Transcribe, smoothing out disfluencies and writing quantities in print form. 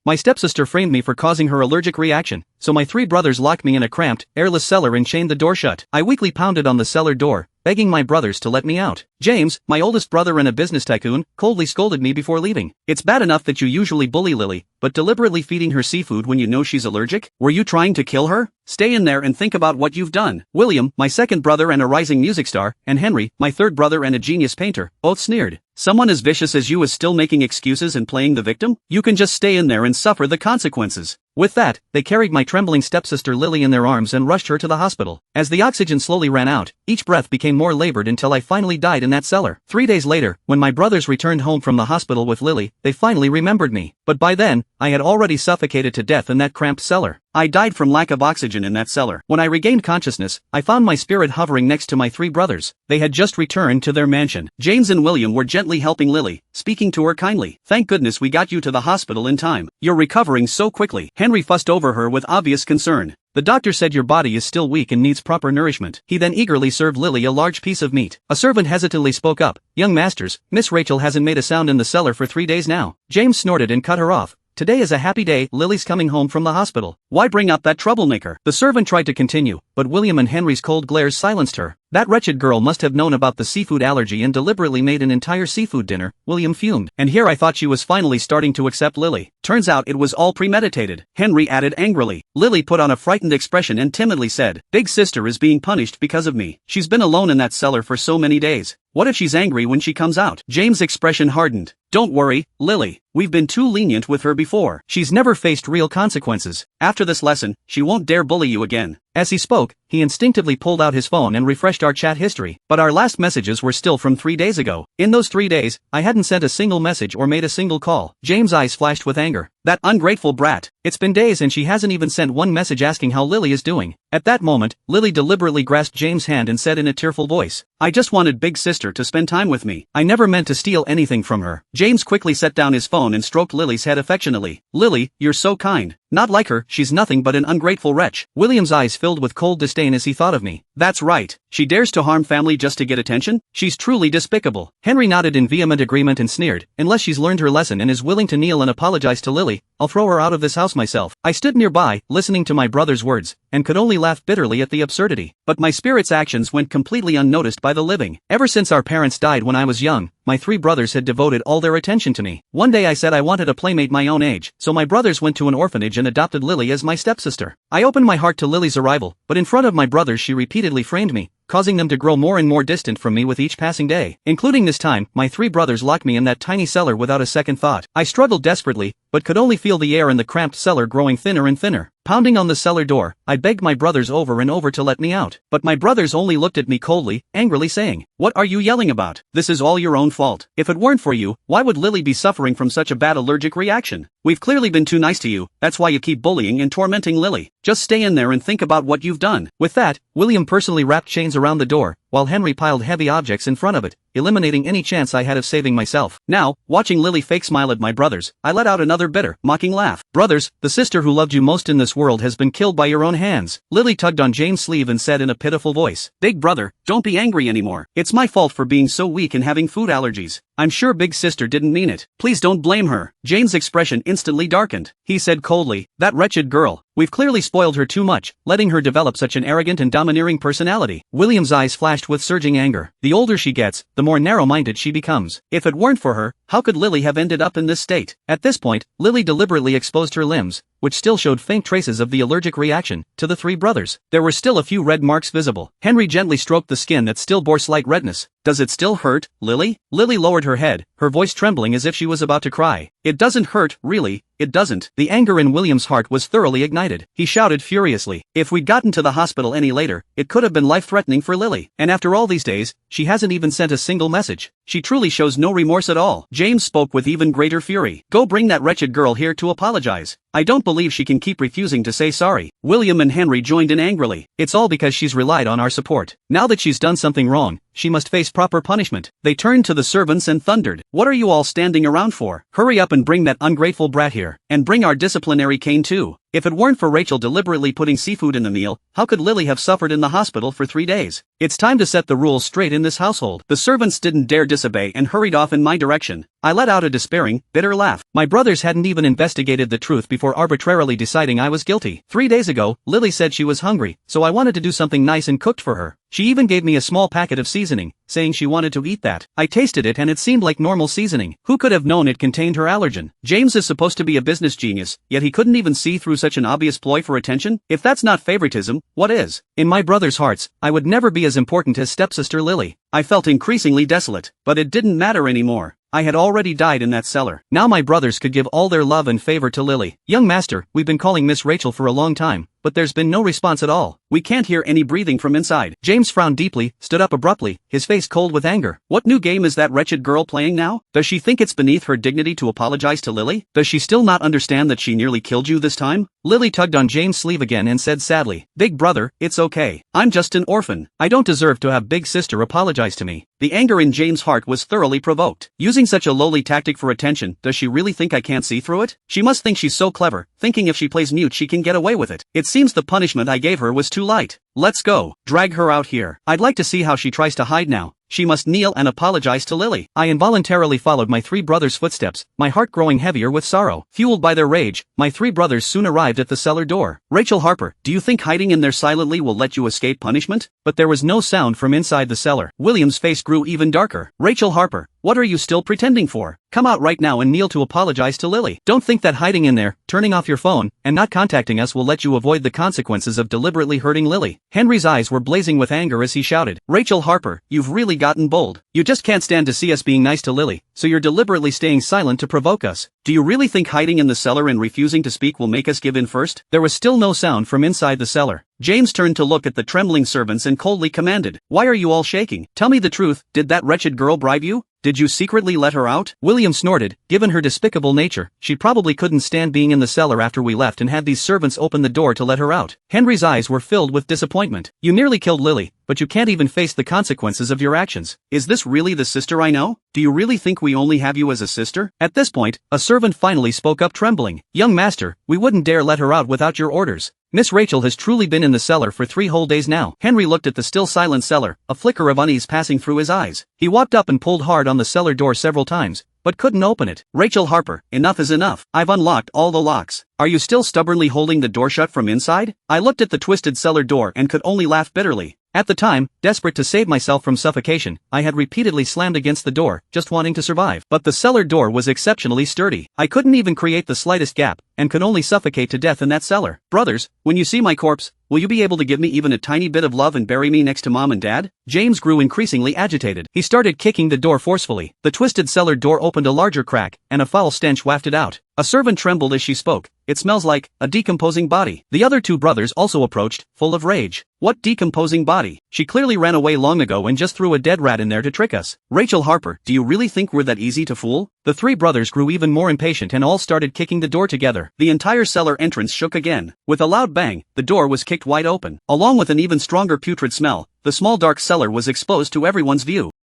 My stepsister framed me for causing her allergic reaction, so my three brothers locked me in a cramped, airless cellar and chained the door shut. I weakly pounded on the cellar door, begging my brothers to let me out. James, my oldest brother and a business tycoon, coldly scolded me before leaving. It's bad enough that you usually bully Lily, but deliberately feeding her seafood when you know she's allergic? Were you trying to kill her? Stay in there and think about what you've done. William, my second brother and a rising music star, and Henry, my third brother and a genius painter, both sneered. Someone as vicious as you is still making excuses and playing the victim? You can just stay in there and suffer the consequences. With that, they carried my trembling stepsister Lily in their arms and rushed her to the hospital. As the oxygen slowly ran out, each breath became more labored until I finally died in that cellar. 3 days later, when my brothers returned home from the hospital with Lily, they finally remembered me. But by then, I had already suffocated to death in that cramped cellar. I died from lack of oxygen in that cellar. When I regained consciousness, I found my spirit hovering next to my three brothers. They had just returned to their mansion. James and William were gently helping Lily, speaking to her kindly. Thank goodness we got you to the hospital in time. You're recovering so quickly. Henry fussed over her with obvious concern. The doctor said your body is still weak and needs proper nourishment. He then eagerly served Lily a large piece of meat. A servant hesitantly spoke up. Young masters, Miss Rachel hasn't made a sound in the cellar for 3 days now. James snorted and cut her off. Today is a happy day, Lily's coming home from the hospital. Why bring up that troublemaker? The servant tried to continue, but William and Henry's cold glares silenced her. That wretched girl must have known about the seafood allergy and deliberately made an entire seafood dinner, William fumed. And here I thought she was finally starting to accept Lily. Turns out it was all premeditated, Henry added angrily. Lily put on a frightened expression and timidly said, Big sister is being punished because of me. She's been alone in that cellar for so many days. What if she's angry when she comes out? James' expression hardened. Don't worry, Lily. We've been too lenient with her before. She's never faced real consequences. After this lesson, she won't dare bully you again. As he spoke, he instinctively pulled out his phone and refreshed our chat history. But our last messages were still from 3 days ago. In those 3 days, I hadn't sent a single message or made a single call. James' eyes flashed with anger. That ungrateful brat. It's been days and she hasn't even sent one message asking how Lily is doing. At that moment, Lily deliberately grasped James' hand and said in a tearful voice, I just wanted Big Sister to spend time with me. I never meant to steal anything from her. James quickly set down his phone and stroked Lily's head affectionately. Lily, you're so kind. Not like her, she's nothing but an ungrateful wretch. William's eyes filled with cold disdain as he thought of me. That's right. She dares to harm family just to get attention? She's truly despicable. Henry nodded in vehement agreement and sneered, unless she's learned her lesson and is willing to kneel and apologize to Lily, I'll throw her out of this house myself. I stood nearby, listening to my brother's words, and could only laugh bitterly at the absurdity. But my spirit's actions went completely unnoticed by the living. Ever since our parents died when I was young, my three brothers had devoted all their attention to me. One day I said I wanted a playmate my own age, so my brothers went to an orphanage and adopted Lily as my stepsister. I opened my heart to Lily's arrival, but in front of my brothers she repeatedly framed me, causing them to grow more and more distant from me with each passing day. Including this time, my three brothers locked me in that tiny cellar without a second thought. I struggled desperately, but could only feel the air in the cramped cellar growing thinner and thinner. Pounding on the cellar door, I begged my brothers over and over to let me out. But my brothers only looked at me coldly, angrily saying, What are you yelling about? This is all your own fault. If it weren't for you, why would Lily be suffering from such a bad allergic reaction? We've clearly been too nice to you, that's why you keep bullying and tormenting Lily. Just stay in there and think about what you've done. With that, William personally wrapped chains around the door, while Henry piled heavy objects in front of it, eliminating any chance I had of saving myself. Now, watching Lily fake smile at my brothers, I let out another bitter, mocking laugh. Brothers, the sister who loved you most in this world has been killed by your own hands. Lily tugged on James' sleeve and said in a pitiful voice, Big brother, don't be angry anymore. It's my fault for being so weak and having food allergies. I'm sure Big Sister didn't mean it. Please don't blame her. James' expression instantly darkened. He said coldly, That wretched girl. We've clearly spoiled her too much, letting her develop such an arrogant and domineering personality. William's eyes flashed with surging anger. The older she gets, the more narrow-minded she becomes. If it weren't for her, how could Lily have ended up in this state? At this point, Lily deliberately exposed her limbs, which still showed faint traces of the allergic reaction, to the three brothers. There were still a few red marks visible. Henry gently stroked the skin that still bore slight redness. Does it still hurt, Lily? Lily lowered her head, her voice trembling as if she was about to cry. It doesn't hurt, really, it doesn't. The anger in William's heart was thoroughly ignited. He shouted furiously, If we'd gotten to the hospital any later, it could have been life-threatening for Lily. And after all these days, she hasn't even sent a single message. She truly shows no remorse at all. James spoke with even greater fury. Go bring that wretched girl here to apologize. I don't believe she can keep refusing to say sorry. William and Henry joined in angrily. It's all because she's relied on our support. Now that she's done something wrong, she must face proper punishment. They turned to the servants and thundered, What are you all standing around for? Hurry up and bring that ungrateful brat here. And bring our disciplinary cane too. If it weren't for Rachel deliberately putting seafood in the meal, how could Lily have suffered in the hospital for 3 days? It's time to set the rules straight in this household. The servants didn't dare disobey and hurried off in my direction. I let out a despairing, bitter laugh. My brothers hadn't even investigated the truth before arbitrarily deciding I was guilty. 3 days ago, Lily said she was hungry, so I wanted to do something nice and cooked for her. She even gave me a small packet of seasoning, saying she wanted to eat that. I tasted it and it seemed like normal seasoning. Who could have known it contained her allergen? James is supposed to be a business genius, yet he couldn't even see through such an obvious ploy for attention? If that's not favoritism, what is? In my brothers' hearts, I would never be as important as stepsister Lily. I felt increasingly desolate, but it didn't matter anymore. I had already died in that cellar. Now my brothers could give all their love and favor to Lily. Young master, we've been calling Miss Rachel for a long time, but there's been no response at all. We can't hear any breathing from inside. James frowned deeply, stood up abruptly, his face cold with anger. What new game is that wretched girl playing now? Does she think it's beneath her dignity to apologize to Lily? Does she still not understand that she nearly killed you this time? Lily tugged on James' sleeve again and said sadly, "Big brother, it's okay. I'm just an orphan. I don't deserve to have big sister apologize to me." The anger in James' heart was thoroughly provoked. Using such a lowly tactic for attention, does she really think I can't see through it? She must think she's so clever, thinking if she plays mute she can get away with it. It seems the punishment I gave her was too light. Let's go. Drag her out here. I'd like to see how she tries to hide now. She must kneel and apologize to Lily. I involuntarily followed my 3 brothers' footsteps, my heart growing heavier with sorrow. Fueled by their rage, my 3 brothers soon arrived at the cellar door. Rachel Harper, do you think hiding in there silently will let you escape punishment? But there was no sound from inside the cellar. William's face grew even darker. Rachel Harper, what are you still pretending for? Come out right now and kneel to apologize to Lily. Don't think that hiding in there, turning off your phone, and not contacting us will let you avoid the consequences of deliberately hurting Lily. Henry's eyes were blazing with anger as he shouted, Rachel Harper, you've really gotten bold. You just can't stand to see us being nice to Lily, so you're deliberately staying silent to provoke us. Do you really think hiding in the cellar and refusing to speak will make us give in first? There was still no sound from inside the cellar. James turned to look at the trembling servants and coldly commanded, "Why are you all shaking? Tell me the truth, did that wretched girl bribe you? Did you secretly let her out?" William snorted. Given her despicable nature, she probably couldn't stand being in the cellar after we left and had these servants open the door to let her out. Henry's eyes were filled with disappointment. You nearly killed Lily, but you can't even face the consequences of your actions. Is this really the sister I know? Do you really think we only have you as a sister? At this point, a servant finally spoke up trembling. Young master, we wouldn't dare let her out without your orders. Miss Rachel has truly been in the cellar for 3 whole days now. Henry looked at the still silent cellar, a flicker of unease passing through his eyes. He walked up and pulled hard on the cellar door several times, but couldn't open it. Rachel Harper, enough is enough. I've unlocked all the locks. Are you still stubbornly holding the door shut from inside? I looked at the twisted cellar door and could only laugh bitterly. At the time, desperate to save myself from suffocation, I had repeatedly slammed against the door, just wanting to survive. But the cellar door was exceptionally sturdy. I couldn't even create the slightest gap, and could only suffocate to death in that cellar. Brothers, when you see my corpse, will you be able to give me even a tiny bit of love and bury me next to Mom and Dad? James grew increasingly agitated. He started kicking the door forcefully. The twisted cellar door opened a larger crack, and a foul stench wafted out. A servant trembled as she spoke. It smells like a decomposing body. The other 2 brothers also approached, full of rage. What decomposing body? She clearly ran away long ago and just threw a dead rat in there to trick us. Rachel Harper, do you really think we're that easy to fool? The 3 brothers grew even more impatient and all started kicking the door together. The entire cellar entrance shook again. With a loud bang, the door was kicked wide open. Along with an even stronger putrid smell, the small dark cellar was exposed to everyone's view.